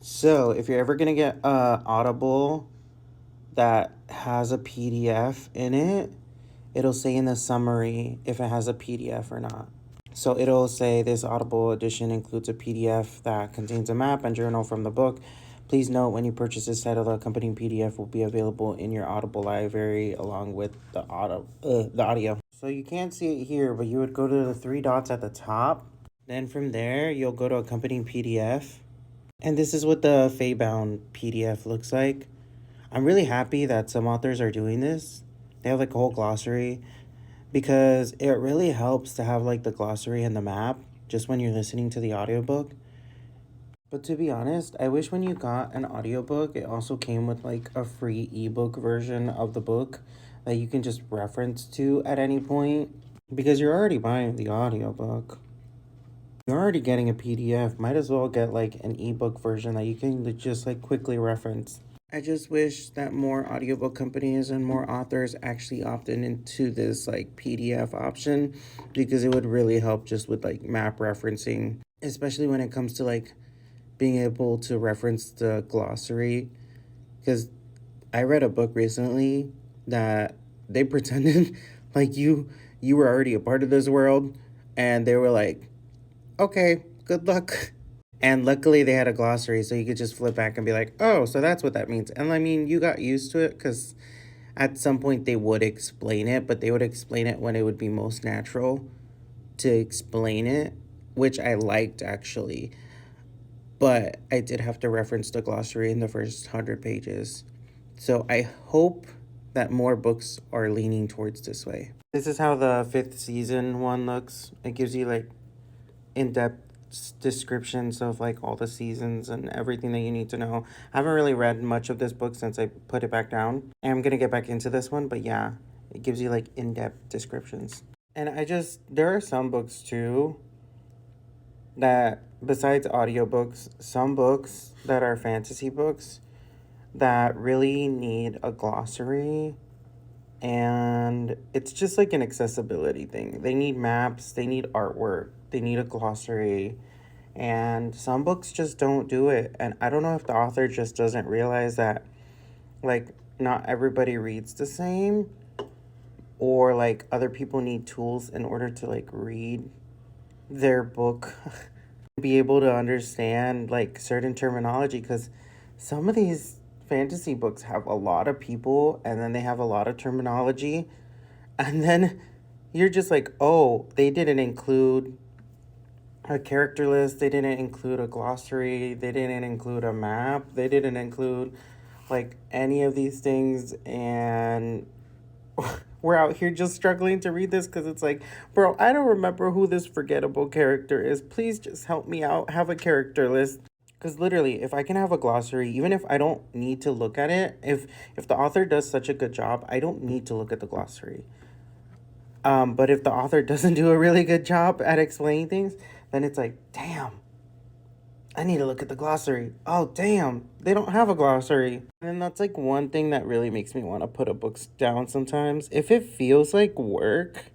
So if you're ever gonna get a Audible that has a PDF in it, it'll say in the summary if it has a PDF or not. So it'll say this Audible edition includes a PDF that contains a map and journal from the book. Please note when you purchase this title, the accompanying PDF will be available in your Audible library along with the audio. So you can't see it here, but you would go to the three dots at the top. Then from there, you'll go to accompanying PDF. And this is what the Faybound PDF looks like. I'm really happy that some authors are doing this. They have like a whole glossary because it really helps to have like the glossary and the map just when you're listening to the audiobook. But to be honest, I wish when you got an audiobook, it also came with like a free ebook version of the book that you can just reference to at any point because you're already buying the audiobook. You're already getting a PDF, might as well get like an ebook version that you can just like quickly reference. I just wish that more audiobook companies and more authors actually opted into this like PDF option because it would really help just with like map referencing, especially when it comes to like being able to reference the glossary. Because I read a book recently that they pretended like you were already a part of this world, and they were like, okay, good luck. And luckily they had a glossary so you could just flip back and be like, oh, so that's what that means. And I mean, you got used to it because at some point they would explain it, but they would explain it when it would be most natural to explain it, which I liked actually. But I did have to reference the glossary in the first 100 pages. So I hope that more books are leaning towards this way. This is how the 5th season one looks. It gives you like in-depth descriptions of like all the seasons and everything that you need to know. I haven't really read much of this book since I put it back down. I'm gonna get back into this one, but yeah, it gives you like in-depth descriptions. And there are some books too that, besides audiobooks, some books that are fantasy books that really need a glossary, and it's just like an accessibility thing. They need maps, they need artwork, they need a glossary, and some books just don't do it. And I don't know if the author just doesn't realize that like not everybody reads the same, or like other people need tools in order to like read their book be able to understand like certain terminology, because some of these fantasy books have a lot of people and then they have a lot of terminology, and then you're just like, oh, they didn't include a character list, they didn't include a glossary, they didn't include a map, they didn't include like any of these things, and we're out here just struggling to read this because it's like, bro, I don't remember who this forgettable character is. Please just help me out. Have a character list. Because literally, if I can have a glossary, even if I don't need to look at it, if the author does such a good job, I don't need to look at the glossary. But if the author doesn't do a really good job at explaining things, then it's like, damn, I need to look at the glossary. Oh, damn, they don't have a glossary. And that's like one thing that really makes me want to put a book down sometimes. If it feels like work,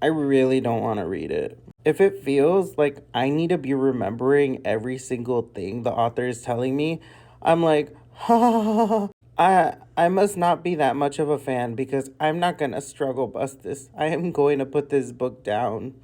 I really don't want to read it. If it feels like I need to be remembering every single thing the author is telling me, I'm like, ha, I must not be that much of a fan because I'm not going to struggle bust this. I am going to put this book down.